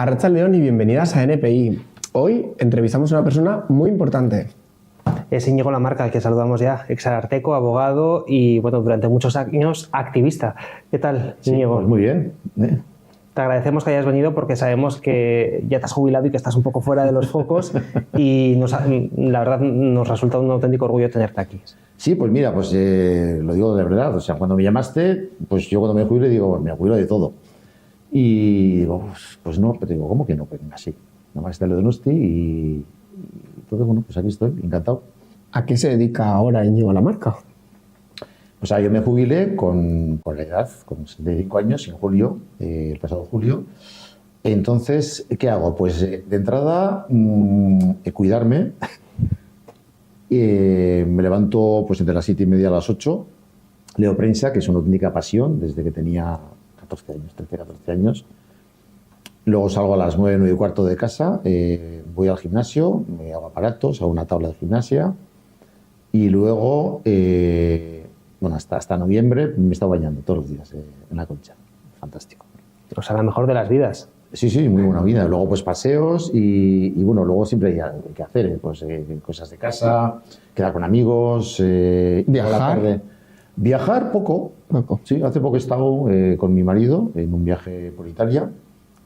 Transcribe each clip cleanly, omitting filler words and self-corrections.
Arratsaldeon y bienvenidas a NPI. Hoy entrevistamos a una persona muy importante. Es Íñigo Lamarca, al que saludamos ya, exararteko, abogado y bueno, durante muchos años activista. ¿Qué tal, Íñigo? Pues muy bien. Te agradecemos que hayas venido porque sabemos que ya te has jubilado y que estás un poco fuera de los focos y la verdad nos resulta un auténtico orgullo tenerte aquí. Sí, pues mira, pues lo digo de verdad. O sea, cuando me llamaste, pues yo cuando me jubile digo, me jubilo de todo. Y digo, pues no, pero digo, ¿cómo que no? Pues venga, sí. Nada más está lo de Donosti y entonces, bueno, pues aquí estoy, encantado. ¿A qué se dedica ahora Íñigo Lamarca? O sea, yo me jubilé con la edad, con 75 años, en julio, el pasado julio. Entonces, ¿qué hago? Pues de entrada, cuidarme. Me levanto pues entre las 7:30 a las 8. Leo prensa, que es una auténtica pasión, desde que tenía 14 años, 13, 14 años. Luego salgo a las 9, 9:15 de casa, voy al gimnasio, me hago aparatos, hago una tabla de gimnasia y luego, bueno, hasta noviembre me he estado bañando todos los días en la Concha. Fantástico. O sea, la mejor de las vidas. Sí, sí, muy buena vida. Luego pues paseos y bueno, luego siempre hay que hacer, pues cosas de casa, quedar con amigos, ¿Viajar? Viajar poco. Sí, hace poco he estado con mi marido en un viaje por Italia,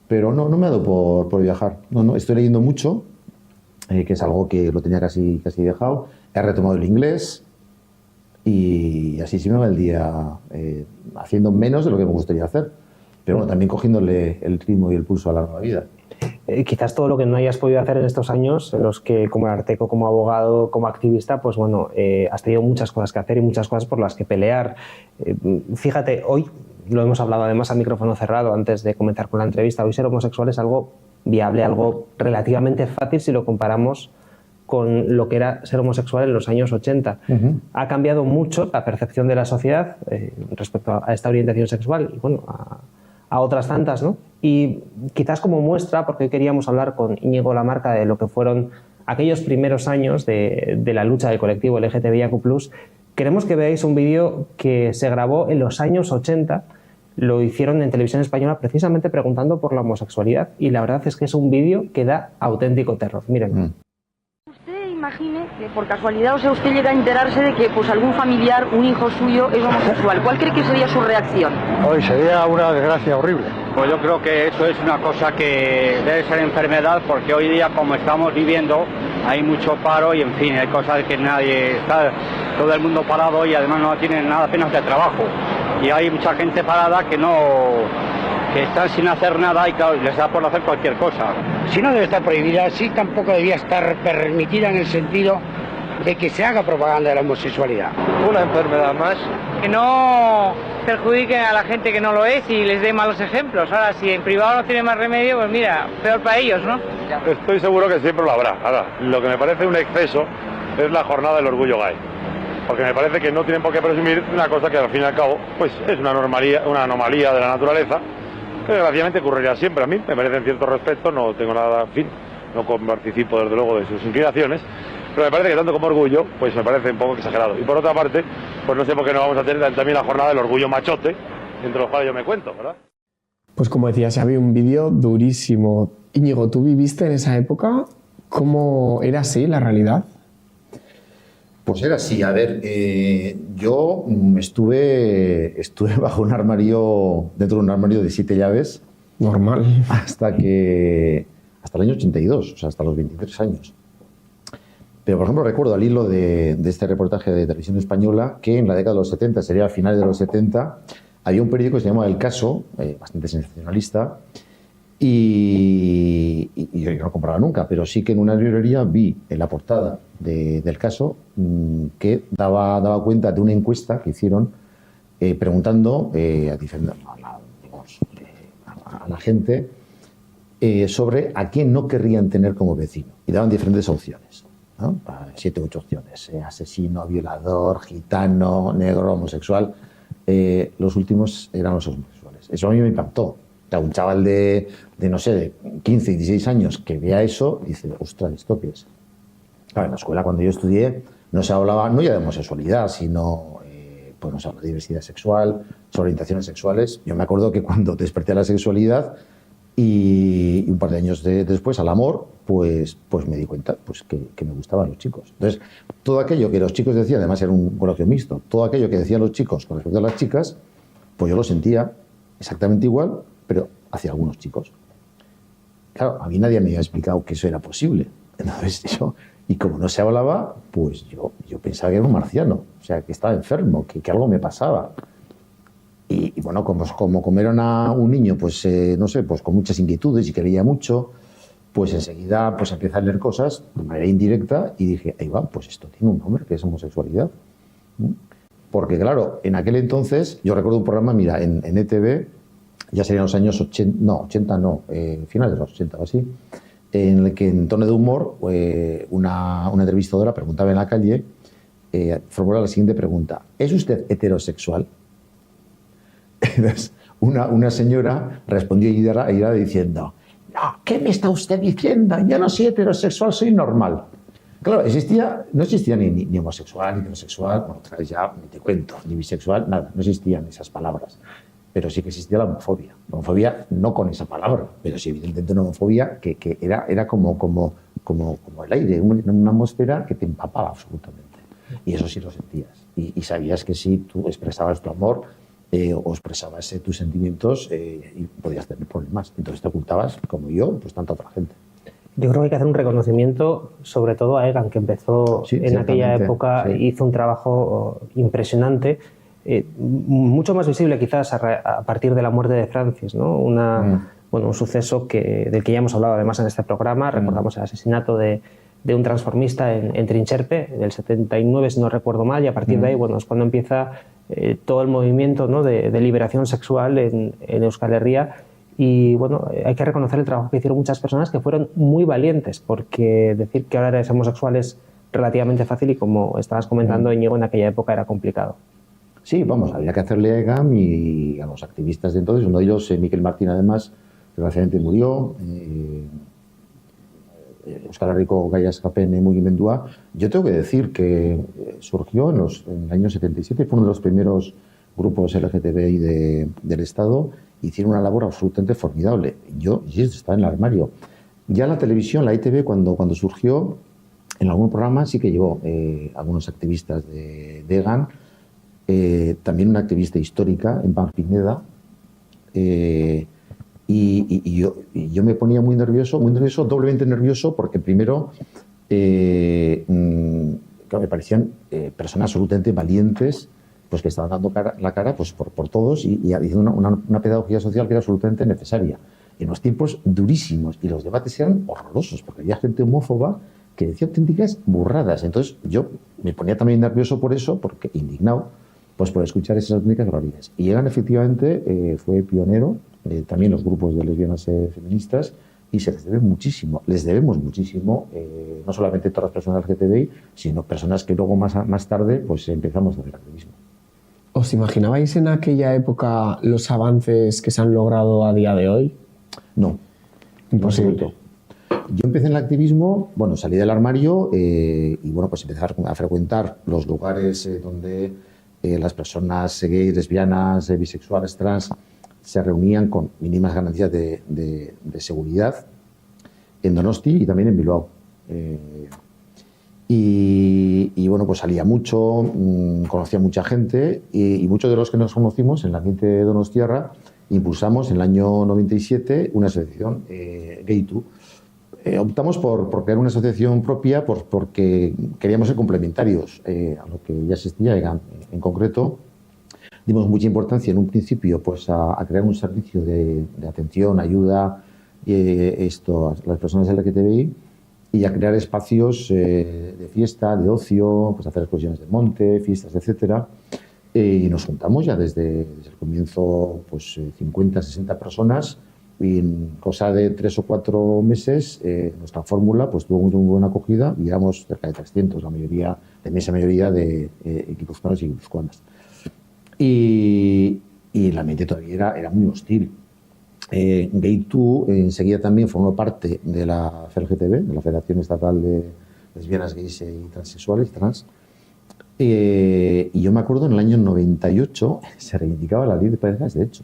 pero no me ha dado por viajar. No, estoy leyendo mucho, que es algo que lo tenía casi dejado. He retomado el inglés y así sí me va el día haciendo menos de lo que me gustaría hacer. Pero bueno, también cogiéndole el ritmo y el pulso a la nueva vida. Quizás todo lo que no hayas podido hacer en estos años, en los que como ararteko, como abogado, como activista, pues bueno, has tenido muchas cosas que hacer y muchas cosas por las que pelear. Fíjate, hoy lo hemos hablado además a micrófono cerrado antes de comenzar con la entrevista. Hoy ser homosexual es algo viable, algo relativamente fácil si lo comparamos con lo que era ser homosexual en los años 80. Ha cambiado mucho la percepción de la sociedad respecto a esta orientación sexual y bueno, a otras tantas, ¿no? Y quizás como muestra, porque hoy queríamos hablar con Íñigo Lamarca de lo que fueron aquellos primeros años de la lucha del colectivo LGTBIQ+, queremos que veáis un vídeo que se grabó en los años 80, lo hicieron en Televisión Española precisamente preguntando por la homosexualidad y la verdad es que es un vídeo que da auténtico terror. Miren. Imagine que por casualidad, o sea, usted llega a enterarse de que pues algún familiar, un hijo suyo, es homosexual. ¿Cuál cree que sería su reacción? Hoy sería una desgracia horrible. Pues yo creo que eso es una cosa que debe ser enfermedad, porque hoy día, como estamos viviendo, hay mucho paro y, en fin, hay cosas que nadie está, todo el mundo parado y además no tienen nada apenas de trabajo. Y hay mucha gente parada que están sin hacer nada y claro, les da por hacer cualquier cosa. Si no debe estar prohibida, sí tampoco debía estar permitida en el sentido de que se haga propaganda de la homosexualidad. Una enfermedad más. Que no perjudiquen a la gente que no lo es y les dé malos ejemplos. Ahora, si en privado no tiene más remedio, pues mira, peor para ellos, ¿no? Estoy seguro que siempre lo habrá. Ahora, lo que me parece un exceso es la jornada del orgullo gay. Porque me parece que no tienen por qué presumir una cosa que al fin y al cabo pues es una anomalía de la naturaleza, que desgraciadamente ocurriría siempre. A mí me merecen cierto respeto, no tengo nada, en fin, no participo desde luego de sus inclinaciones, pero me parece que tanto como orgullo, pues me parece un poco exagerado. Y por otra parte, pues no sé por qué no vamos a tener también la jornada del orgullo machote, entre los cuales yo me cuento, ¿verdad? Pues como decías, había un vídeo durísimo. Íñigo, ¿tú viviste en esa época? ¿Cómo era así la realidad? Pues era así, a ver, yo estuve bajo un armario, dentro de un armario de 7 llaves. Normal. Hasta el año 82, o sea, hasta los 23 años. Pero, por ejemplo, recuerdo al hilo de este reportaje de Televisión Española que en la década de los 70, sería a finales de los 70, había un periódico que se llamaba El Caso, bastante sensacionalista, y yo no lo compraba nunca, pero sí que en una librería vi en la portada del Caso que daba cuenta de una encuesta que hicieron preguntando a la gente sobre a quién no querrían tener como vecino. Y daban diferentes opciones, ¿no? 7 u 8 opciones. Asesino, violador, gitano, negro, homosexual. Los últimos eran los homosexuales. Eso a mí me impactó. Un chaval de 15, 16 años que vea eso y dice, ostras, ¿esto qué es? Claro, en la escuela cuando yo estudié no se hablaba no ya de homosexualidad, sino pues no se habla de diversidad sexual, sobre orientaciones sexuales. Yo me acuerdo que cuando desperté a la sexualidad Y un par de años después, al amor, pues me di cuenta pues, que me gustaban los chicos. Entonces, todo aquello que los chicos decían, además era un colegio mixto, todo aquello que decían los chicos con respecto a las chicas, pues yo lo sentía exactamente igual, pero hacia algunos chicos. Claro, a mí nadie me había explicado que eso era posible. Entonces, y como no se hablaba, pues yo pensaba que era un marciano, o sea, que estaba enfermo, que algo me pasaba. Y bueno, como era un niño, pues no sé, pues con muchas inquietudes y que leía mucho, pues enseguida pues empecé a leer cosas de manera indirecta y dije, ahí va, pues esto tiene un nombre, que es homosexualidad. Porque claro, en aquel entonces, yo recuerdo un programa, mira, en ETV, ya serían los años 80, finales de los 80 o así, en el que en tono de humor una entrevistadora preguntaba en la calle, formulaba la siguiente pregunta: ¿es usted heterosexual? Entonces, una señora respondió irada diciendo, no, ¿qué me está usted diciendo? Yo no soy heterosexual, soy normal. Claro, no existía ni homosexual, ni heterosexual, bueno, ya ni te cuento, ni bisexual, nada, no existían esas palabras. Pero sí que existía la homofobia. La homofobia no con esa palabra, pero sí evidentemente una homofobia que era como el aire, una atmósfera que te empapaba absolutamente. Y eso sí lo sentías. Y sabías que si tú expresabas tu amor, o expresabas tus sentimientos y podías tener problemas. Entonces te ocultabas, como yo, pues tanta otra gente. Yo creo que hay que hacer un reconocimiento, sobre todo a Egan, que empezó en aquella época, hizo un trabajo impresionante, mucho más visible quizás a partir de la muerte de Francis, ¿no? Un suceso del que ya hemos hablado además en este programa. Recordamos el asesinato de un transformista en Trincherpe, en el 79, si no recuerdo mal, y a partir de ahí, bueno, es cuando empieza todo el movimiento, ¿no?, de liberación sexual en Euskal Herria. Y bueno, hay que reconocer el trabajo que hicieron muchas personas que fueron muy valientes, porque decir que ahora eres homosexual es relativamente fácil y, como estabas comentando, Íñigo, en aquella época era complicado. Sí, vamos, había que hacerle a EGAM y a los activistas de entonces. Uno de ellos, Miquel Martín, además, desgraciadamente murió. Euskal Herriko Gaiaskapen Mugimendua. Yo tengo que decir que surgió en el año 77, fue uno de los primeros grupos LGTBI del Estado. Hicieron una labor absolutamente formidable. Yo estaba en el armario. Ya la televisión, la ITV, cuando surgió, en algún programa sí que llevó algunos activistas de EGAN, también una activista histórica en Pineda. Y yo me ponía muy nervioso, doblemente nervioso, porque primero claro, me parecían personas absolutamente valientes, pues que estaban dando la cara pues, por todos y haciendo una pedagogía social que era absolutamente necesaria. En los tiempos durísimos, y los debates eran horrorosos, porque había gente homófoba que decía auténticas burradas. Entonces yo me ponía también nervioso por eso, porque indignado, pues por escuchar esas auténticas barbaridades. Y Egan efectivamente fue pionero, también los grupos de lesbianas feministas, y se les debe muchísimo, no solamente todas las personas LGTBI, sino personas que luego más tarde pues empezamos a hacer activismo. ¿Os imaginabais en aquella época los avances que se han logrado a día de hoy? No. Imposible. Yo empecé en el activismo, bueno, salí del armario y bueno, pues empecé a frecuentar los lugares donde las personas gays, lesbianas, bisexuales, trans se reunían con mínimas garantías de seguridad en Donosti y también en Bilbao. Y bueno, pues salía mucho, conocía mucha gente y muchos de los que nos conocimos en el ambiente de Donostiarra impulsamos en el año 97 una asociación, Gay2. Optamos por crear una asociación propia porque queríamos ser complementarios a lo que ya existía. En concreto, dimos mucha importancia en un principio pues, a crear un servicio de atención, ayuda a las personas LGTBI y a crear espacios de fiesta, de ocio, pues hacer excursiones de monte, fiestas, etc. Y nos juntamos ya desde el comienzo pues, 50, 60 personas. Y en cosa de 3 o 4 meses nuestra fórmula pues, tuvo muy buena acogida y éramos cerca de 300, la inmensa mayoría de guipuzcoanos y guipuzcoanas. Y el ambiente todavía era muy hostil. Gay2 enseguida también formó parte de la FLGTB, de la Federación Estatal de Lesbianas, Gays y Transexuales, trans. Y yo me acuerdo en el año 98 se reivindicaba la ley de parejas de hecho.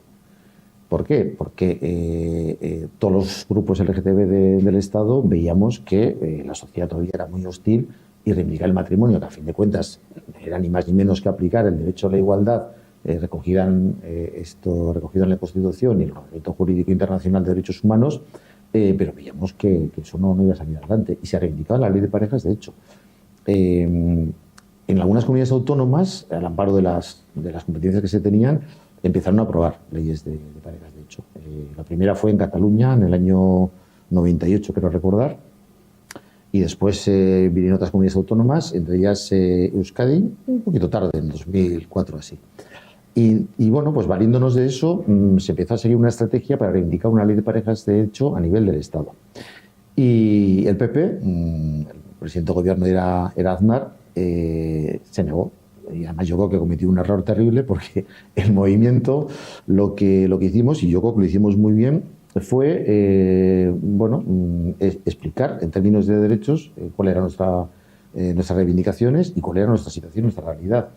¿Por qué? Porque todos los grupos LGTB del Estado veíamos que la sociedad todavía era muy hostil y reivindicar el matrimonio, que a fin de cuentas era ni más ni menos que aplicar el derecho a la igualdad recogido en la Constitución y el Ordenamiento Jurídico Internacional de Derechos Humanos, pero veíamos que eso no iba a salir adelante. Y se ha reivindicado la ley de parejas, de hecho. En algunas comunidades autónomas, al amparo de las competencias que se tenían, empezaron a aprobar leyes de parejas, de hecho. La primera fue en Cataluña, en el año 98, creo recordar, y después vinieron otras comunidades autónomas, entre ellas Euskadi, un poquito tarde, en 2004 así. Y bueno, pues valiéndonos de eso, se empezó a seguir una estrategia para reivindicar una ley de parejas, de hecho, a nivel del Estado. Y el PP, el presidente de gobierno era Aznar, se negó. Y además yo creo que cometió un error terrible, porque el movimiento, lo que hicimos, y yo creo que lo hicimos muy bien, fue explicar en términos de derechos cuáles eran nuestras reivindicaciones y cuál era nuestra situación, nuestra realidad.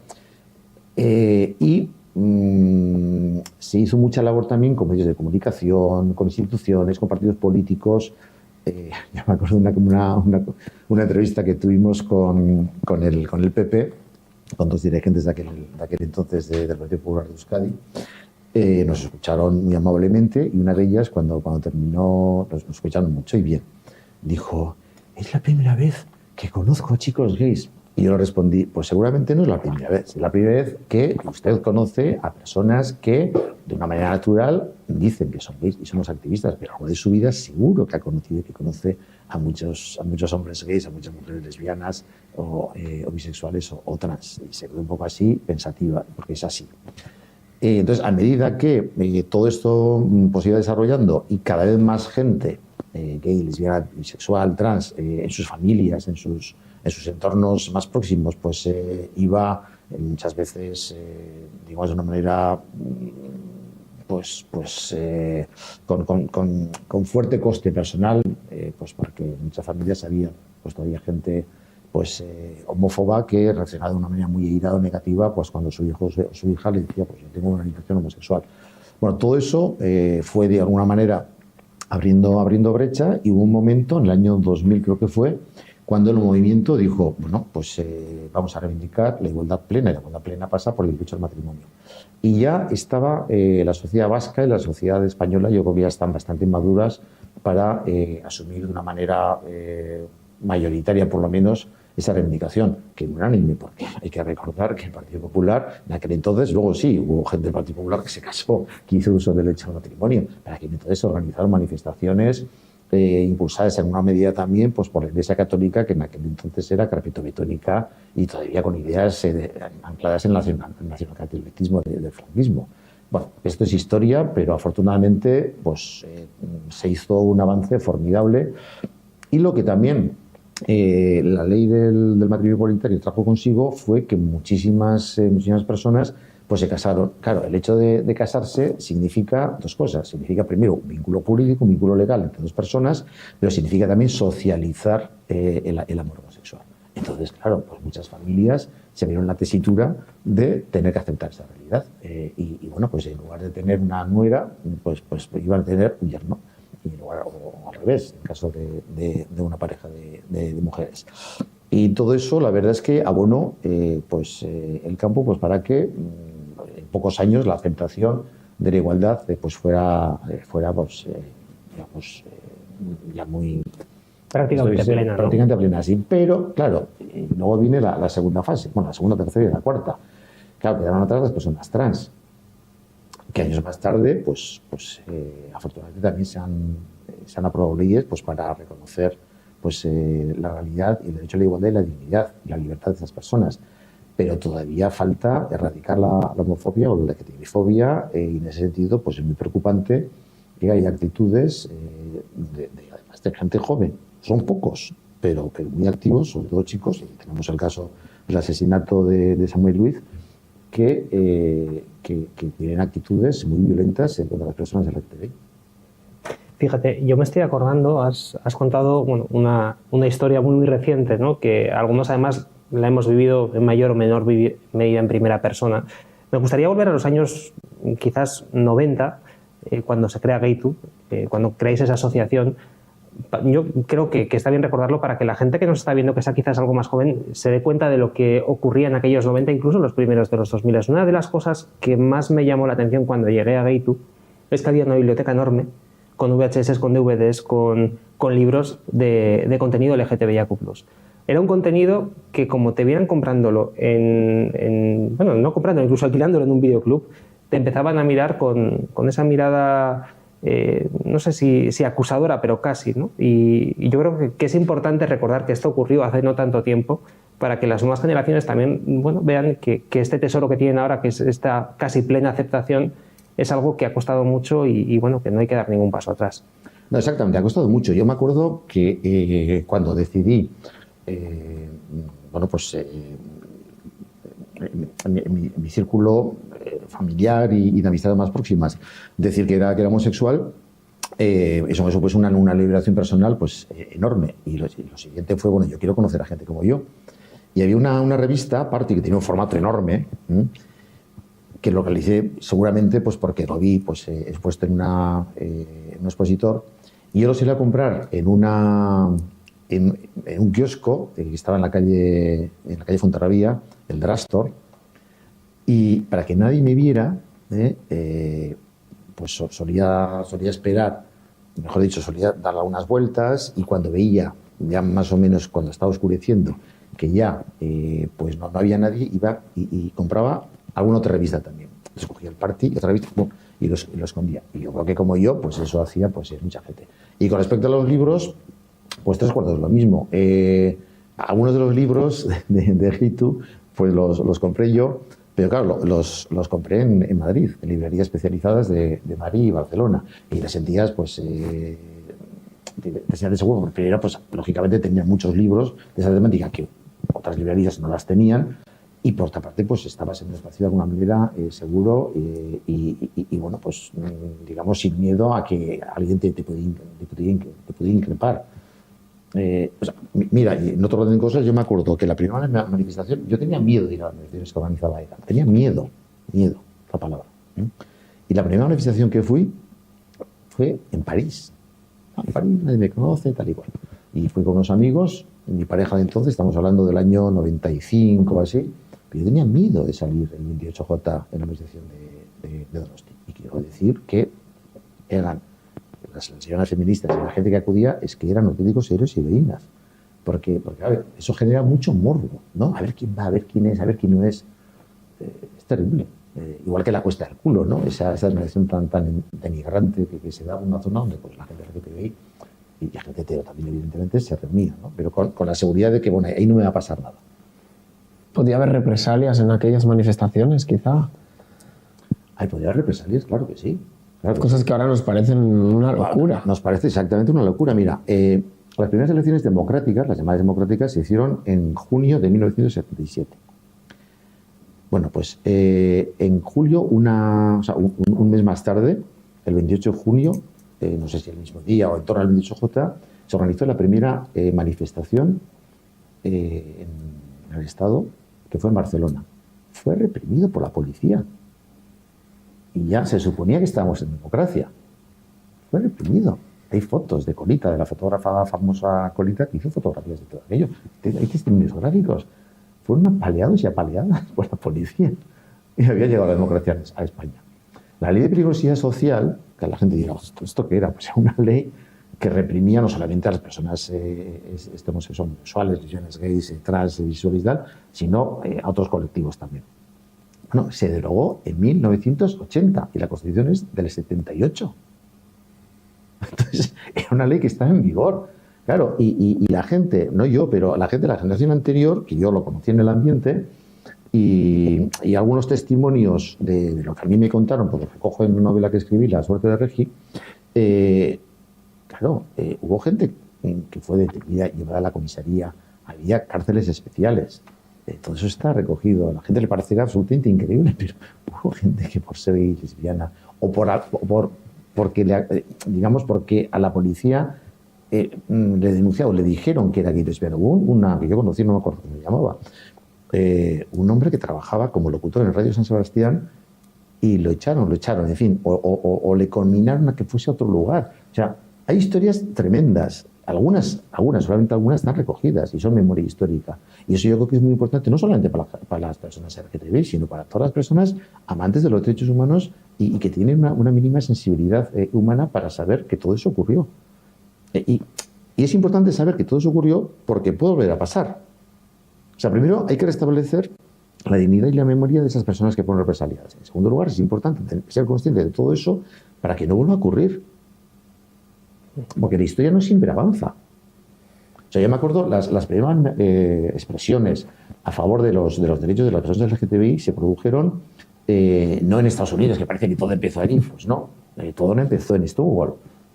Se hizo mucha labor también con medios de comunicación, con instituciones, con partidos políticos. Ya me acuerdo de una entrevista que tuvimos con el PP, con dos dirigentes de aquel entonces del Partido Popular de Euskadi. Nos escucharon muy amablemente, y una de ellas, cuando terminó, nos escucharon mucho y bien. Dijo: es la primera vez que conozco a chicos gays. Y yo le respondí: pues seguramente no es la primera vez. Es la primera vez que usted conoce a personas que, de una manera natural, dicen que son gays y son los activistas, pero a lo largo de su vida seguro que ha conocido y que conoce a muchos hombres gays, a muchas mujeres lesbianas o bisexuales o trans. Y se quedó un poco así, pensativa, porque es así. Entonces, a medida que todo esto pues iba desarrollando y cada vez más gente gay, lesbiana, bisexual, trans, en sus familias, en sus entornos más próximos, pues iba muchas veces, digamos, de una manera con fuerte coste personal, pues porque en muchas familias había pues todavía gente homófoba que reaccionaba de una manera muy airada o negativa pues cuando su hijo o su hija le decía: pues yo tengo una orientación homosexual. Bueno, todo eso fue de alguna manera abriendo brecha, y hubo un momento, en el año 2000 creo que fue, cuando el movimiento dijo: bueno, pues vamos a reivindicar la igualdad plena, y la igualdad plena pasa por el derecho al matrimonio. Y ya estaba la sociedad vasca y la sociedad española, yo creo que ya están bastante maduras para asumir de una manera mayoritaria, por lo menos, esa reivindicación, que no unánime, porque hay que recordar que el Partido Popular, en aquel entonces, luego sí, hubo gente del Partido Popular que se casó, que hizo uso del derecho al matrimonio, pero aquel entonces se organizaron manifestaciones impulsadas en una medida también pues por la Iglesia Católica, que en aquel entonces era carpetobetónica y todavía con ideas ancladas en el nacionalcatolicismo del franquismo. Bueno, esto es historia, pero afortunadamente pues, se hizo un avance formidable, y lo que también la ley del matrimonio igualitario trajo consigo fue que muchísimas personas pues se casaron. Claro, el hecho de casarse significa dos cosas. Significa, primero, un vínculo jurídico, un vínculo legal entre dos personas, pero significa también socializar el amor homosexual. Entonces, claro, pues muchas familias se vieron en la tesitura de tener que aceptar esa realidad. Y bueno, pues en lugar de tener una nuera, pues iban a tener un yerno. O al revés, en caso de una pareja de mujeres. Y todo eso, la verdad es que abonó el campo pues, para que en pocos años la aceptación de la igualdad pues, fuera ya muy... Prácticamente plena, ¿no? Prácticamente plena, sí. Pero, claro, luego viene la segunda fase, bueno, la segunda, tercera y la cuarta. Claro, quedaron atrás las personas trans, que años más tarde, afortunadamente también se han aprobado leyes pues, para reconocer pues, la realidad y el derecho a la igualdad y la dignidad y la libertad de esas personas. Pero todavía falta erradicar la homofobia o la LGTBI-fobia, y en ese sentido pues, es muy preocupante que haya actitudes además de gente joven. Son pocos, pero muy activos, sobre todo chicos, y tenemos el caso del asesinato de Samuel Luiz, que tienen actitudes muy violentas contra las personas LGTBI. Fíjate, yo me estoy acordando, has contado bueno, una historia muy reciente, ¿no? Que algunos además la hemos vivido en mayor o menor medida en primera persona. Me gustaría volver a los años quizás 90, cuando se crea Gaytu, cuando creáis esa asociación, yo creo que está bien recordarlo para que la gente que nos está viendo, que sea quizás algo más joven, se dé cuenta de lo que ocurría en aquellos 90, incluso en los primeros de los 2000. Una de las cosas que más me llamó la atención cuando llegué a Gaytu es que había una biblioteca enorme, con VHS, con DVDs, con libros de contenido LGTBIQ+. Era un contenido que, como te vieran comprándolo, bueno, no comprándolo, incluso alquilándolo en un videoclub, te empezaban a mirar con esa mirada, no sé si acusadora, pero casi, ¿no? Y yo creo que es importante recordar que esto ocurrió hace no tanto tiempo, para que las nuevas generaciones también, bueno, vean que este tesoro que tienen ahora, que es esta casi plena aceptación, es algo que ha costado mucho y bueno, que no hay que dar ningún paso atrás. No, exactamente, ha costado mucho. Yo me acuerdo que cuando decidí, bueno, pues mi círculo familiar y de amistades más próximas, decir que era homosexual, eso me supuso una liberación personal pues enorme. Y lo siguiente fue, bueno, yo quiero conocer a gente como yo. Y había una revista, Party, que tenía un formato enorme, que lo realicé seguramente pues porque lo vi pues, expuesto en un expositor, y yo lo solía comprar en un kiosco que estaba en la calle Fontarrabía, el Drastor, y para que nadie me viera, pues solía esperar, mejor dicho, solía dar algunas vueltas, y cuando veía, ya más o menos cuando estaba oscureciendo, que ya pues no había nadie, iba y compraba alguna otra revista también. Entonces cogía el Party y otra revista, ¡pum!, y lo escondía. Y yo creo que como yo, pues eso hacía pues mucha gente. Y con respecto a los libros, pues 3/4 lo mismo. Algunos de los libros de Gaytu, pues los compré yo, pero claro, los compré en Madrid, en librerías especializadas de Madrid y Barcelona. Y las sentías, pues, te sentías de seguro, porque primero, pues, lógicamente tenían muchos libros de esa temática que otras librerías no las tenían. Y por otra parte, pues estabas en un espacio de alguna manera seguro y bueno, pues digamos sin miedo a que alguien te pudiera increpar. Pues, mira, en otro orden de cosas, yo me acuerdo que la primera manifestación, yo tenía miedo de ir a las manifestaciones que organizaba ETA. Tenía miedo, la palabra. Y la primera manifestación que fui fue en París. En París nadie me conoce, tal y cual. Y fui con unos amigos, mi pareja de entonces, estamos hablando del año 95 o así. Pero yo tenía miedo de salir el 28J en la manifestación de Donosti. Y quiero decir que eran las señoras feministas y la gente que acudía, es que eran auténticos héroes y heroínas. Porque a ver, eso genera mucho morbo, ¿no? A ver quién va, a ver quién es, a ver quién no es. Es terrible. Igual que la Cuesta del Culo, ¿no? Esa organización tan denigrante que se da en una zona donde pues, la gente LGTBI y la gente hetero también, evidentemente, se reunía, ¿no? Pero con la seguridad de que, bueno, ahí no me va a pasar nada. ¿Podría haber represalias en aquellas manifestaciones, quizá? ¿Podría haber represalias? Claro que sí. Claro Cosas sí. Que ahora nos parecen una locura. Nos parece exactamente una locura. Mira, las primeras elecciones democráticas, las llamadas democráticas, se hicieron en junio de 1977. Bueno, pues en julio, un mes más tarde, el 28 de junio, no sé si el mismo día o en torno al 28J, se organizó la primera manifestación en el Estado, que fue en Barcelona. Fue reprimido por la policía. Y ya se suponía que estábamos en democracia. Fue reprimido. Hay fotos de Colita, de la fotógrafa famosa Colita, que hizo fotografías de todo aquello. Hay testimonios gráficos. Fueron apaleados y apaleadas por la policía. Y había llegado la democracia a España. La ley de peligrosidad social, que la gente dirá, ¿esto qué era? Pues era una ley que reprimía no solamente a las personas homosexuales, lesbianas, gays, trans, bisexuales y tal, sino a otros colectivos también. Bueno, se derogó en 1980 y la Constitución es del 78. Entonces, era una ley que estaba en vigor. Claro, y la gente, no yo, pero la gente de la generación anterior, que yo lo conocí en el ambiente, y algunos testimonios de lo que a mí me contaron, porque recojo en una novela que escribí, La suerte de Regi, claro, hubo gente que fue detenida, llevada a la comisaría, había cárceles especiales. Todo eso está recogido. A la gente le parece absolutamente increíble, pero hubo gente que por ser gay, lesbiana, o porque a la policía le denunciaron, le dijeron que era gay lesbiana. Hubo una que yo conocí, no me acuerdo cómo se llamaba, un hombre que trabajaba como locutor en Radio San Sebastián y lo echaron, en fin, o le conminaron a que fuese a otro lugar. O sea, hay historias tremendas. Algunas, solamente algunas están recogidas y son memoria histórica. Y eso yo creo que es muy importante, no solamente para las personas LGTBI, sino para todas las personas amantes de los derechos humanos y que tienen una mínima sensibilidad humana para saber que todo eso ocurrió. Y es importante saber que todo eso ocurrió porque puede volver a pasar. O sea, primero hay que restablecer la dignidad y la memoria de esas personas que fueron represaliadas. En segundo lugar, es importante ser consciente de todo eso para que no vuelva a ocurrir. Porque la historia no siempre avanza. O sea, yo me acuerdo, las primeras expresiones a favor de los derechos de las personas LGTBI se produjeron no en Estados Unidos, que parece que todo empezó en Infos, no. Todo no empezó en Stonewall.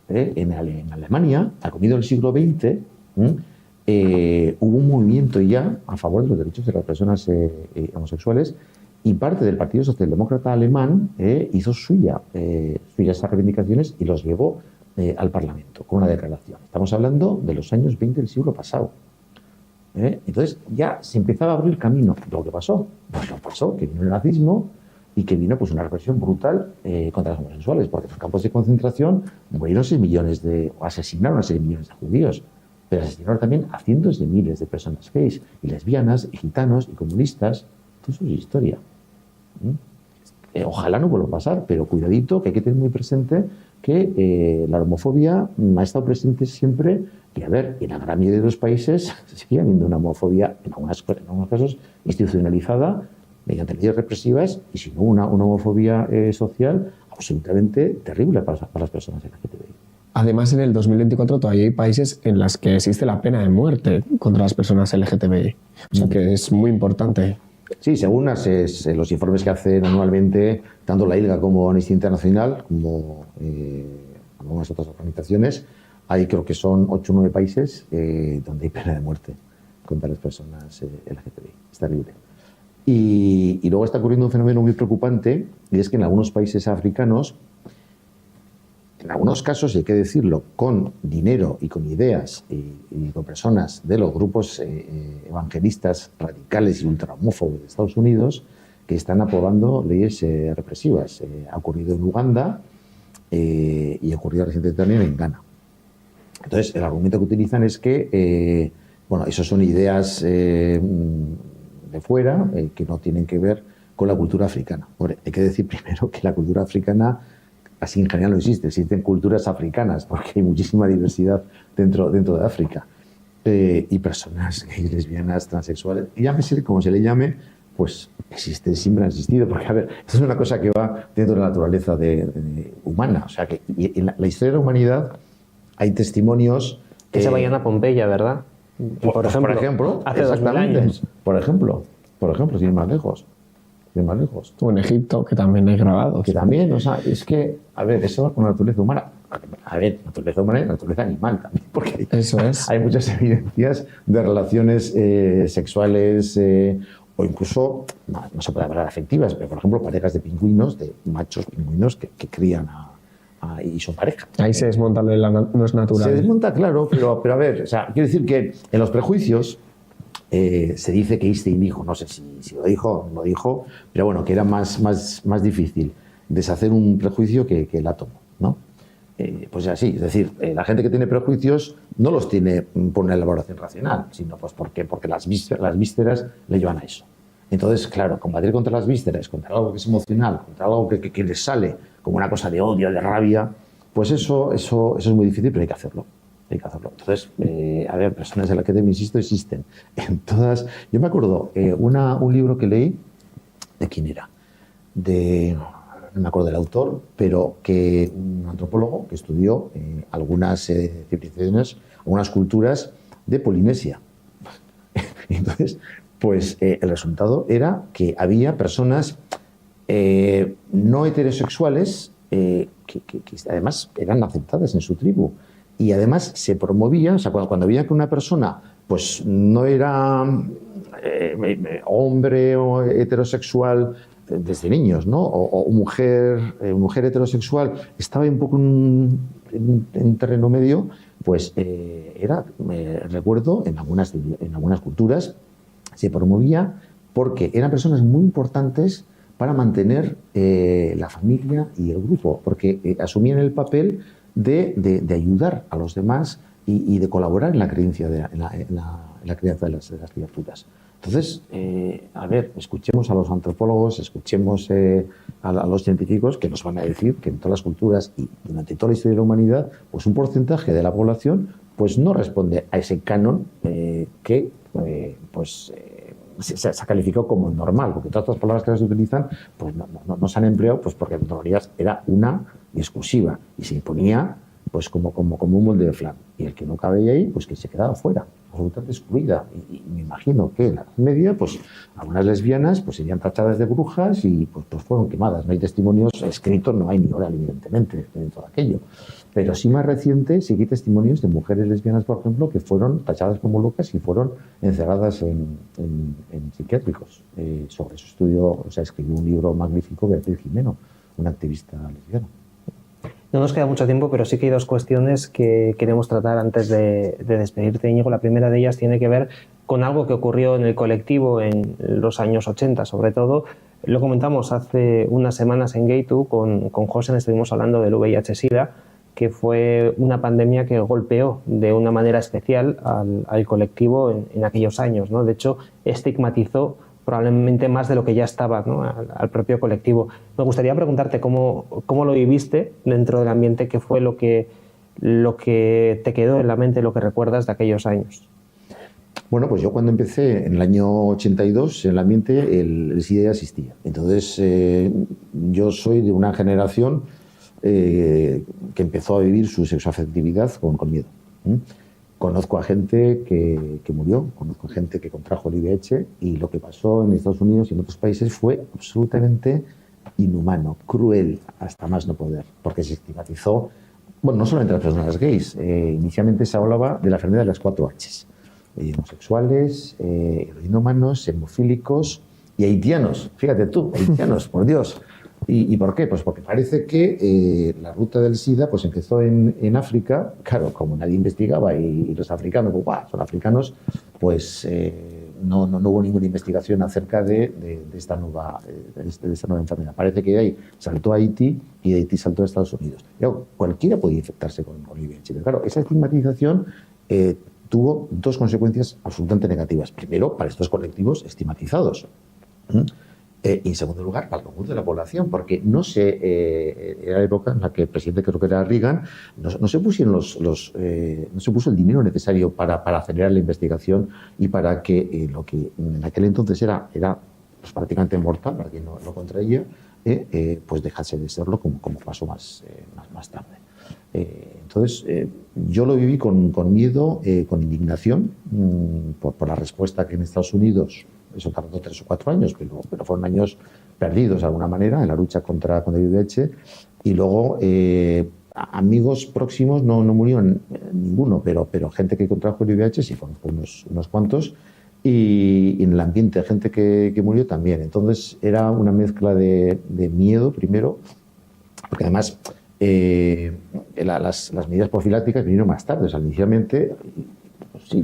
En Alemania, al comienzo del siglo XX, hubo un movimiento ya a favor de los derechos de las personas homosexuales y parte del Partido Socialdemócrata Alemán hizo suyas esas reivindicaciones y los llevó al Parlamento con una declaración. Estamos hablando de los años 20 del siglo pasado. Entonces ya se empezaba a abrir camino. ¿Lo que pasó? Pues lo pasó, que vino el nazismo y que vino pues una represión brutal contra los homosexuales, porque en los campos de concentración murieron 6 millones o asesinaron a 6 millones de judíos, pero asesinaron también a cientos de miles de personas gays y lesbianas y gitanos y comunistas. Todo eso es historia. Ojalá no vuelva a pasar, pero cuidadito, que hay que tener muy presente que la homofobia ha estado presente siempre y, a ver, en la gran mayoría de los países sigue habiendo una homofobia, en algunos casos, institucionalizada mediante leyes represivas y si no una homofobia social absolutamente terrible para las personas LGTBI. Además, en el 2024 todavía hay países en los que existe la pena de muerte contra las personas LGTBI. O sea que es muy importante. Sí, según los informes que hacen anualmente tanto la ILGA como Amnistía Internacional, como algunas otras organizaciones, hay creo que son 8 o 9 países donde hay pena de muerte contra las personas LGTBI. Es terrible. Y luego está ocurriendo un fenómeno muy preocupante, y es que en algunos países africanos, en algunos casos, hay que decirlo, con dinero y con ideas y con personas de los grupos evangelistas radicales y ultrahomófobos de Estados Unidos que están aprobando leyes represivas. Ha ocurrido en Uganda y ha ocurrido recientemente también en Ghana. Entonces, el argumento que utilizan es que, eso son ideas de fuera que no tienen que ver con la cultura africana. Hombre, hay que decir primero que la cultura africana así en general no existe, existen culturas africanas porque hay muchísima diversidad dentro de África y personas gays, lesbianas, transexuales, llámese como se le llame, pues existe, siempre ha existido, porque a ver, esto es una cosa que va dentro de la naturaleza humana, o sea que en la historia de la humanidad hay testimonios que se vayan a Pompeya, ¿verdad? Por ejemplo, hace 2000 años. Por ejemplo, sin ir más lejos. O en Egipto, que también hay grabados. Que también, o sea, es que, a ver, eso con la naturaleza humana. A ver, naturaleza humana y naturaleza animal también, porque eso es. Hay muchas evidencias de relaciones sexuales o incluso, no se puede hablar afectivas, pero por ejemplo, parejas de pingüinos, de machos pingüinos que crían y son pareja. Ahí se desmonta lo de no es natural. Se desmonta, claro, pero a ver, o sea, quiero decir que en los prejuicios se dice que Einstein dijo, no sé si lo dijo o no lo dijo, pero bueno, que era más difícil deshacer un prejuicio que el átomo, ¿no? Pues así, es decir, la gente que tiene prejuicios no los tiene por una elaboración racional, sino pues porque las vísceras le llevan a eso. Entonces, claro, combatir contra las vísceras, contra algo que es emocional, contra algo que les sale como una cosa de odio, de rabia, pues eso es muy difícil, pero hay que hacerlo. Entonces, a ver, personas en las que te insisto existen en todas. Yo me acuerdo un libro que leí, ¿de quién era? No me acuerdo del autor, pero que un antropólogo que estudió algunas civilizaciones, algunas culturas de Polinesia. Entonces, pues el resultado era que había personas no heterosexuales que además eran aceptadas en su tribu. Y además se promovía, o sea, cuando veía que una persona pues no era hombre o heterosexual desde niños, ¿no? O mujer heterosexual, estaba un poco en un terreno medio, pues recuerdo, en algunas culturas se promovía porque eran personas muy importantes para mantener la familia y el grupo, porque asumían el papel de ayudar a los demás y de colaborar en la creencia en la crianza de las criaturas. Entonces, a ver, escuchemos a los antropólogos, escuchemos a los científicos que nos van a decir que en todas las culturas y durante toda la historia de la humanidad, pues un porcentaje de la población pues no responde a ese canon que se calificó como normal, porque todas estas palabras que se utilizan pues no se han empleado pues porque en realidad era una y exclusiva y se imponía pues como un molde de flan. Y el que no cabe ahí, pues que se quedaba fuera, absolutamente excluida. Y me imagino que en la Edad Media, pues algunas lesbianas pues serían tachadas de brujas y pues fueron quemadas. No hay testimonios escritos, no hay ni oral, evidentemente, de todo aquello. Pero sí más reciente, sí que hay testimonios de mujeres lesbianas, por ejemplo, que fueron tachadas como locas y fueron encerradas en psiquiátricos. Sobre su estudio, o sea, escribió un libro magnífico Beatriz Gimeno, una activista lesbiana. No nos queda mucho tiempo, pero sí que hay dos cuestiones que queremos tratar antes de despedirte, Íñigo. La primera de ellas tiene que ver con algo que ocurrió en el colectivo en los años 80, sobre todo. Lo comentamos hace unas semanas en Gaitu, con José estuvimos hablando del VIH-Sida, que fue una pandemia que golpeó de una manera especial al colectivo en aquellos años, ¿no? De hecho, estigmatizó probablemente más de lo que ya estaba, ¿no? al propio colectivo. Me gustaría preguntarte cómo lo viviste dentro del ambiente, qué fue lo que te quedó en la mente, lo que recuerdas de aquellos años. Bueno, pues yo cuando empecé en el año 82, en el ambiente el SIDA ya existía. Entonces, yo soy de una generación que empezó a vivir su sexoafectividad con miedo. Conozco a gente que murió, conozco a gente que contrajo el VIH y lo que pasó en Estados Unidos y en otros países fue absolutamente inhumano, cruel, hasta más no poder, porque se estigmatizó, bueno, no solamente a las personas gays, inicialmente se hablaba de la enfermedad de las 4 Hs, homosexuales, heroinómanos, hemofílicos y haitianos, fíjate tú, haitianos, por Dios. ¿Y por qué? Pues porque parece que la ruta del SIDA pues empezó en África, claro, como nadie investigaba y los africanos, pues, ¡buah!, son africanos, pues no hubo ninguna investigación acerca de esta nueva enfermedad. Parece que de ahí saltó a Haití y de Haití saltó a Estados Unidos. Claro, cualquiera podía infectarse con VIH, pero claro, esa estigmatización tuvo dos consecuencias absolutamente negativas. Primero, para estos colectivos estigmatizados. Y en segundo lugar, para el conjunto de la población, porque no era la época en la que el presidente, creo que era Reagan, no se puso el dinero necesario para acelerar la investigación y para que lo que en aquel entonces era pues, prácticamente mortal para quien lo contraía, pues dejase de serlo como pasó más tarde. Entonces, yo lo viví con miedo, con indignación, por la respuesta que en Estados Unidos, eso tardó 3 o 4 años, pero fueron años perdidos de alguna manera en la lucha contra el VIH. Y luego, amigos próximos no murieron ninguno, pero gente que contrajo el VIH sí conozco unos cuantos. Y en el ambiente, gente que murió también. Entonces, era una mezcla de miedo primero, porque además las medidas profilácticas vinieron más tarde. O sea, inicialmente,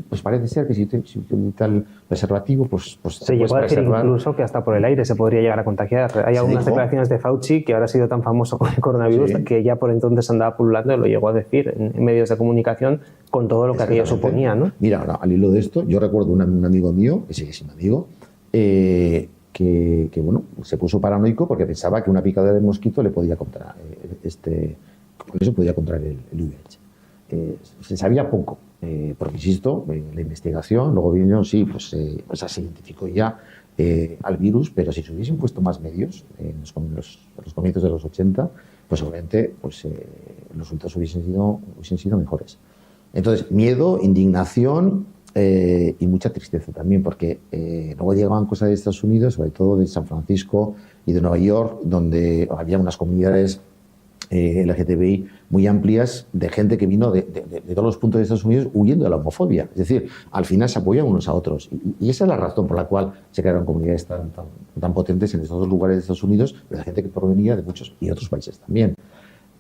pues parece ser que si utiliza el preservativo, pues se llegó a decir incluso que hasta por el aire se podría llegar a contagiar. Hay algunas declaraciones de Fauci, que ahora ha sido tan famoso con el coronavirus, que ya por entonces andaba pululando y lo llegó a decir en medios de comunicación con todo lo que aquello suponía, ¿no? Mira, ahora, al hilo de esto, yo recuerdo un amigo mío, que sigue siendo amigo, que bueno, se puso paranoico porque pensaba que una picadura de mosquito le podía contraer con eso podía contraer el VIH. Se sabía poco, porque insisto, la investigación, luego vino, sí, pues se identificó ya al virus, pero si se hubiesen puesto más medios en los comienzos de los 80, pues obviamente pues, los resultados hubiesen sido mejores. Entonces, miedo, indignación y mucha tristeza también, porque luego llegaban cosas de Estados Unidos, sobre todo de San Francisco y de Nueva York, donde había unas comunidades LGTBI muy amplias de gente que vino de todos los puntos de Estados Unidos huyendo de la homofobia. Es decir, al final se apoyan unos a otros. Y esa es la razón por la cual se crearon comunidades tan potentes en estos dos lugares de Estados Unidos, pero de gente que provenía de muchos y otros países también.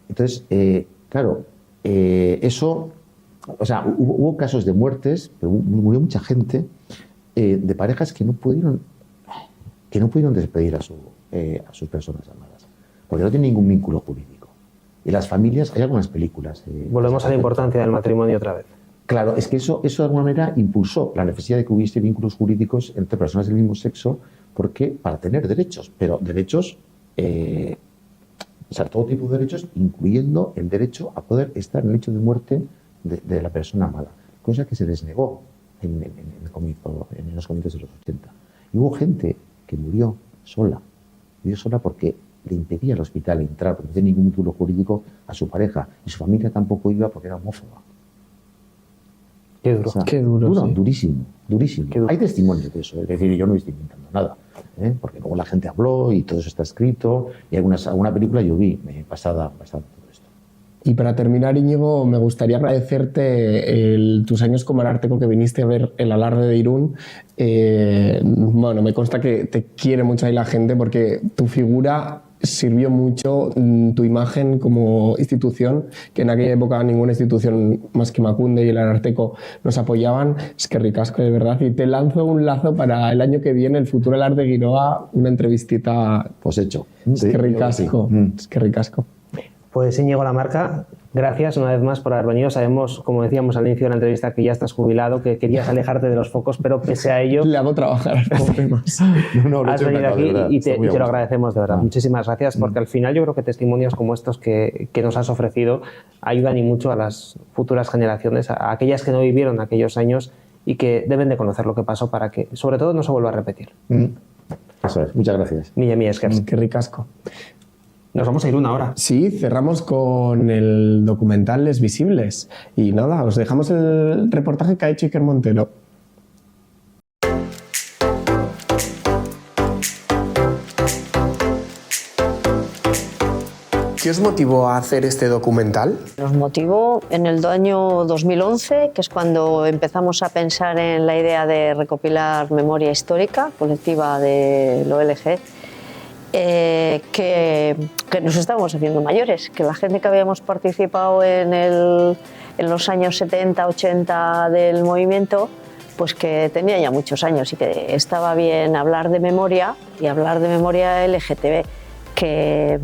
Entonces, claro, eso... O sea, hubo casos de muertes, pero murió mucha gente de parejas que no pudieron que no pudieron despedir a sus personas amadas, porque no tienen ningún vínculo jurídico. Y las familias, hay algunas películas... Volvemos a la importancia del matrimonio otra vez. Claro, es que eso de alguna manera impulsó la necesidad de que hubiese vínculos jurídicos entre personas del mismo sexo, porque para tener derechos, pero derechos, o sea, todo tipo de derechos, incluyendo el derecho a poder estar en el lecho de muerte de la persona amada, cosa que se les negó en los comienzos de los 80. Y hubo gente que murió sola porque le impedía al hospital entrar, porque no tenía ningún vínculo jurídico a su pareja, y su familia tampoco iba porque era homófoba. Qué duro. O sea, Qué duro, sí. Durísimo, durísimo. Qué duro. Hay testimonios de eso, es decir, yo no estoy inventando nada, porque luego la gente habló y todo eso está escrito, y alguna película yo vi basada todo esto. Y para terminar, Íñigo, me gustaría agradecerte tus años como ararteko, que viniste a ver el Alarde de Irún. Bueno, me consta que te quiere mucho ahí la gente, porque tu figura sirvió mucho, tu imagen como institución, que en aquella época ninguna institución más que Emakunde y el Ararteko nos apoyaban. Es que ricasco, de verdad. Y te lanzo un lazo para el año que viene, el futuro Alarde de Giroa, una entrevistita. Pues hecho. Es que ricasco, es que ricasco. Pues Íñigo Lamarca, gracias una vez más por haber venido. Sabemos, como decíamos al inicio de la entrevista, que ya estás jubilado, que querías alejarte de los focos, pero pese a ello... Le hago trabajar a los temas. Has venido aquí y te lo agradecemos de verdad. Muchísimas gracias, porque al final yo creo que testimonios como estos que nos has ofrecido ayudan y mucho a las futuras generaciones, a aquellas que no vivieron aquellos años y que deben de conocer lo que pasó para que, sobre todo, no se vuelva a repetir. Eso es, muchas gracias. Milla mía, Es que ricasco. Nos vamos a ir ahora. Sí, cerramos con el documental Les Visibles. Y nada, os dejamos el reportaje que ha hecho Iker Montero. ¿Qué os motivó a hacer este documental? Nos motivó en el año 2011, que es cuando empezamos a pensar en la idea de recopilar memoria histórica colectiva de l'OLG. Que nos estábamos haciendo mayores, que la gente que habíamos participado en los años 70, 80 del movimiento, pues que tenía ya muchos años y que estaba bien hablar de memoria y hablar de memoria LGTB, que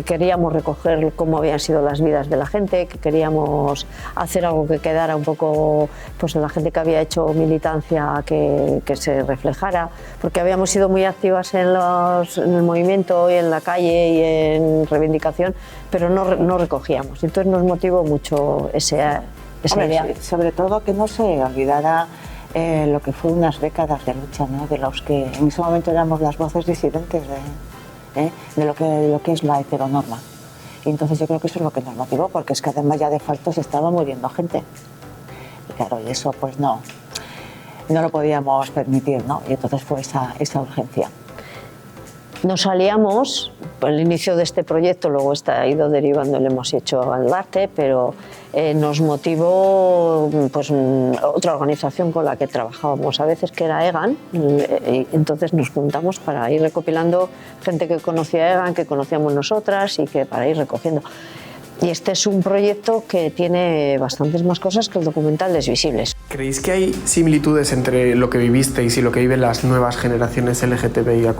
queríamos recoger cómo habían sido las vidas de la gente, que queríamos hacer algo que quedara un poco, pues la gente que había hecho militancia que se reflejara, porque habíamos sido muy activas en el movimiento y en la calle y en reivindicación, pero no recogíamos. Entonces nos motivó mucho esa idea. Sobre todo que no se olvidara lo que fue unas décadas de lucha, ¿no? De los que en ese momento éramos las voces disidentes de lo que es la heteronorma. Y entonces yo creo que eso es lo que nos motivó, porque es que además ya de facto se estaba muriendo gente. Y claro, y eso pues no lo podíamos permitir, ¿no? Y entonces fue esa urgencia. Nos aliamos, el inicio de este proyecto luego ha ido derivando, lo hemos hecho al arte, pero nos motivó pues, otra organización con la que trabajábamos a veces, que era EGAN, y entonces nos juntamos para ir recopilando gente que conocía a EGAN, que conocíamos nosotras y que para ir recogiendo. Y este es un proyecto que tiene bastantes más cosas que el documental Les Visibles. ¿Creéis que hay similitudes entre lo que vivisteis y lo que viven las nuevas generaciones LGTBIQ+?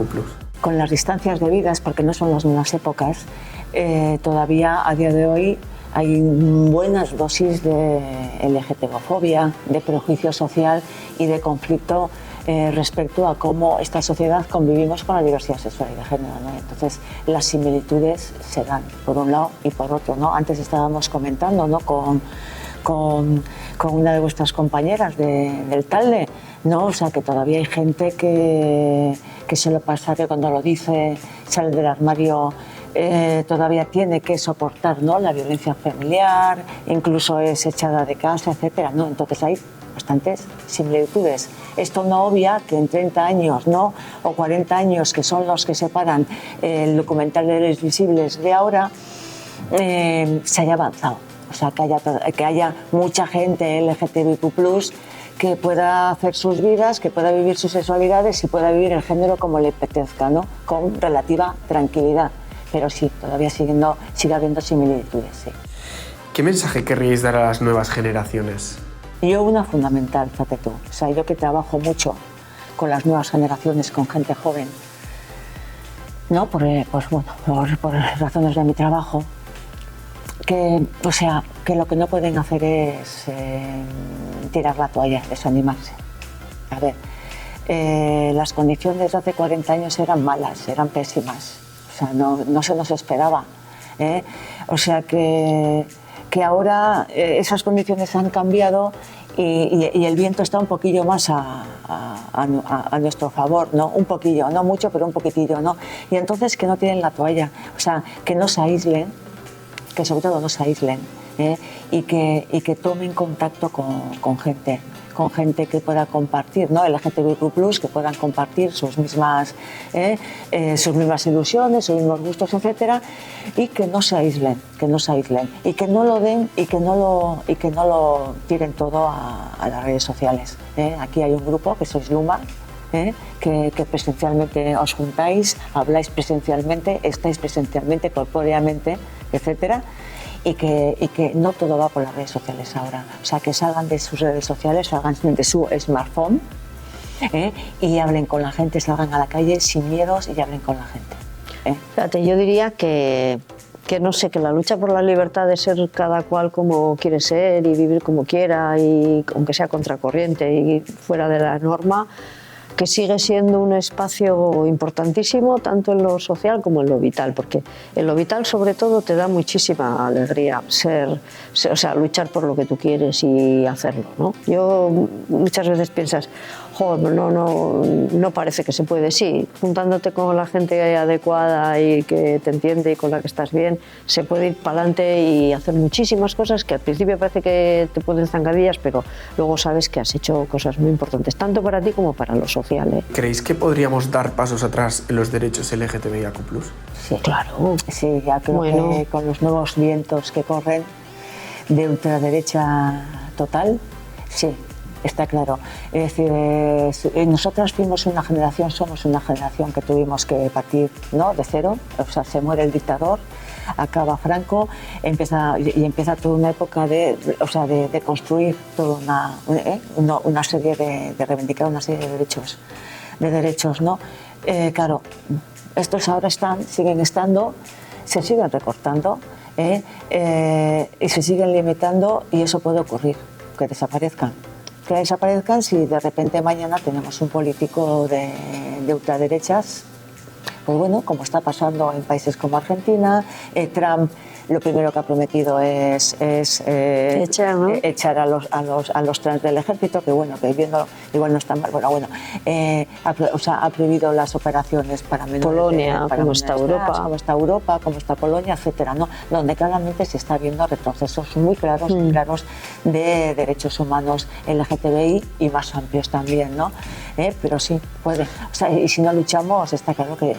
Con las distancias debidas, porque no son las mismas épocas, todavía a día de hoy hay buenas dosis de LGTBofobia, de prejuicio social y de conflicto respecto a cómo esta sociedad convivimos con la diversidad sexual y de género, ¿no? Entonces las similitudes se dan por un lado y por otro, ¿no? Antes estábamos comentando, ¿no? con una de vuestras compañeras del TALDE, ¿no? O sea, que todavía hay gente que se lo pasa, que cuando lo dice sale del armario, todavía tiene que soportar, ¿no? La violencia familiar, incluso es echada de casa, etcétera, ¿no? Entonces hay bastantes similitudes. Esto no obvia que en 30 años, ¿no? O 40 años, que son los que separan el documental de Les Visibles de ahora, se haya avanzado. O sea, que haya mucha gente LGTBIQ+, que pueda hacer sus vidas, que pueda vivir sus sexualidades y pueda vivir el género como le apetezca, ¿no? Con relativa tranquilidad. Pero sí, todavía sigue habiendo similitudes, sí. ¿Qué mensaje querríais dar a las nuevas generaciones? Yo una fundamental, fíjate tú. O sea, yo que trabajo mucho con las nuevas generaciones, con gente joven, ¿no? Por razones de mi trabajo, que lo que no pueden hacer es tirar la toalla, desanimarse. A ver, las condiciones de hace 40 años eran malas, eran pésimas, o sea, no se nos esperaba, ¿eh? O sea que ahora esas condiciones han cambiado y el viento está un poquillo más a nuestro favor, ¿no? Un poquillo, no mucho, pero un poquitillo, ¿no? Y entonces que no tiren la toalla, o sea, que no se aíslen, que sobre todo no se aíslen, y que tomen contacto con gente que pueda compartir, ¿no? LGTBIQ+, que puedan compartir sus mismas ilusiones, sus mismos gustos, etcétera, y que no se aíslen, y que no lo den y que no lo tiren todo a las redes sociales. Aquí hay un grupo que sois Luma, que presencialmente os juntáis, habláis presencialmente, estáis presencialmente, corpóreamente, etcétera. Y que no todo va por las redes sociales ahora, o sea, que salgan de sus redes sociales, salgan de su smartphone, y hablen con la gente, salgan a la calle sin miedos y hablen con la gente. Fíjate, yo diría que no sé, que la lucha por la libertad de ser cada cual como quiere ser y vivir como quiera, y aunque sea contracorriente y fuera de la norma, que sigue siendo un espacio importantísimo tanto en lo social como en lo vital, porque en lo vital sobre todo te da muchísima alegría luchar por lo que tú quieres y hacerlo, ¿no? Yo muchas veces piensas, no parece que se puede. Sí, juntándote con la gente adecuada y que te entiende y con la que estás bien, se puede ir para adelante y hacer muchísimas cosas que al principio parece que te ponen zancadillas, pero luego sabes que has hecho cosas muy importantes, tanto para ti como para lo social, ¿eh? ¿Creéis que podríamos dar pasos atrás en los derechos LGTBIQ+? Sí, claro. Sí, ya creo que con los nuevos vientos que corren de ultraderecha total, sí. Está claro. Es decir, nosotras somos una generación que tuvimos que partir, ¿no?, de cero. O sea, se muere el dictador, acaba Franco, empieza toda una época de construir toda una serie de reivindicar una serie de derechos, ¿no? Claro, estos ahora siguen estando, se siguen recortando, y se siguen limitando, y eso puede ocurrir, que desaparezcan si de repente mañana tenemos un político de ultraderechas, pues bueno, como está pasando en países como Argentina. Trump lo primero que ha prometido es echar a los trans del ejército, que bueno, que viendo igual no está mal, ha prohibido las operaciones para menores. Polonia, como está Europa, como está Polonia, etcétera, ¿no? Donde claramente se está viendo retrocesos muy claros de derechos humanos LGTBI y más amplios también, ¿no? Pero sí, puede. O sea, y si no luchamos, está claro que...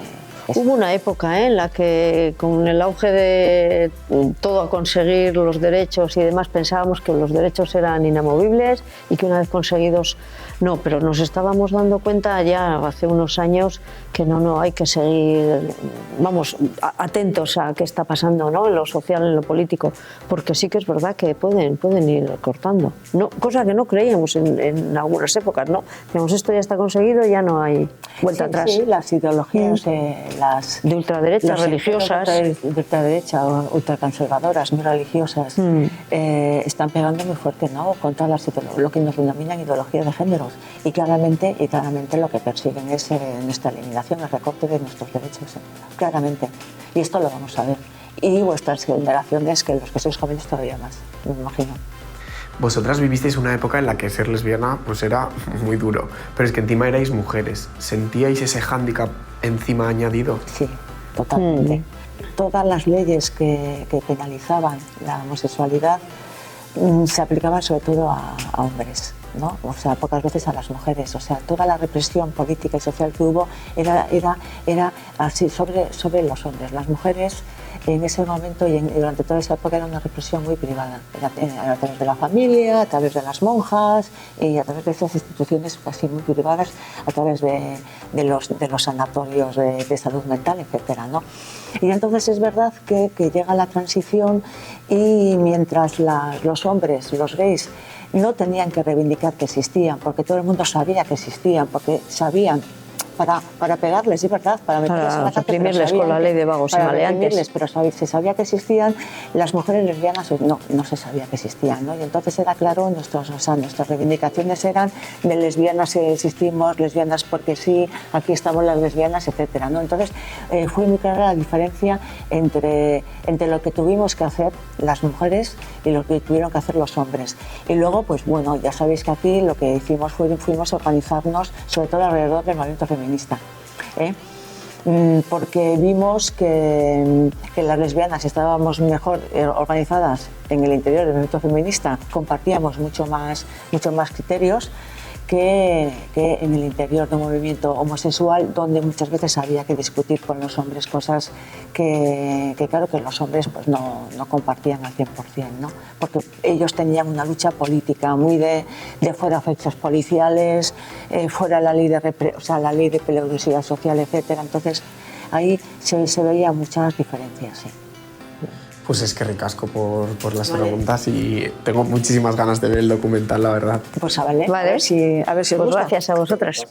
Hubo una época en la que, con el auge de todo a conseguir los derechos y demás, pensábamos que los derechos eran inamovibles y que una vez conseguidos no, pero nos estábamos dando cuenta ya hace unos años que no, hay que seguir, atentos a qué está pasando, ¿no?, en lo social, en lo político, porque sí que es verdad que pueden ir cortando, ¿no? Cosa que no creíamos en algunas épocas, ¿no? Digamos, esto ya está conseguido, ya no hay vuelta atrás. Sí, las ideologías de ultraderecha, religiosas. De ultraderecha, ultraconservadoras, muy religiosas, están pegando muy fuerte, ¿no?, contra lo que nos denominan ideologías de género. Y claramente lo que persiguen es nuestra eliminación, el recorte de nuestros derechos, claramente. Y esto lo vamos a ver. Y vuestras generaciones, que los que sois jóvenes todavía más, me imagino. Vosotras vivisteis una época en la que ser lesbiana pues era muy duro, pero es que encima erais mujeres. ¿Sentíais ese hándicap encima añadido? Sí, totalmente. Todas las leyes que penalizaban la homosexualidad se aplicaban sobre todo a hombres, ¿no? O sea, pocas veces a las mujeres. O sea, toda la represión política y social que hubo era así sobre los hombres. Las mujeres en ese momento y durante toda esa época era una represión muy privada, a través de la familia, a través de las monjas y a través de esas instituciones así muy privadas, a través de los sanatorios de salud mental, etcétera, ¿no? Y entonces es verdad que llega la transición y mientras los hombres, los gays, no tenían que reivindicar que existían, porque todo el mundo sabía que existían, porque sabían para pegarles, es verdad, para meterles en la cárcel, reprimirles con la ley de vagos y maleantes. Pero se sabía que existían. Las mujeres lesbianas no se sabía que existían, ¿no? Y entonces era claro, nuestras reivindicaciones eran de lesbianas existimos, lesbianas porque sí, aquí estamos las lesbianas, etcétera, ¿no? Entonces fue muy clara la diferencia entre lo que tuvimos que hacer las mujeres y lo que tuvieron que hacer los hombres. Y luego, pues bueno, ya sabéis que aquí lo que hicimos fuimos a organizarnos, sobre todo alrededor del movimiento feminista. Porque vimos que las lesbianas estábamos mejor organizadas en el interior del movimiento feminista, compartíamos mucho más criterios que en el interior del movimiento homosexual, donde muchas veces había que discutir con los hombres cosas que claro que los hombres pues no compartían al 100%, ¿no? Porque ellos tenían una lucha política muy de fuera efectos policiales, fuera la ley de peligrosidad social, etcétera. Entonces ahí se veían muchas diferencias, sí. Pues es que ricasco por las preguntas y tengo muchísimas ganas de ver el documental, la verdad. Pues vale. Vale. A ver si os pues gusta. gracias a vosotras.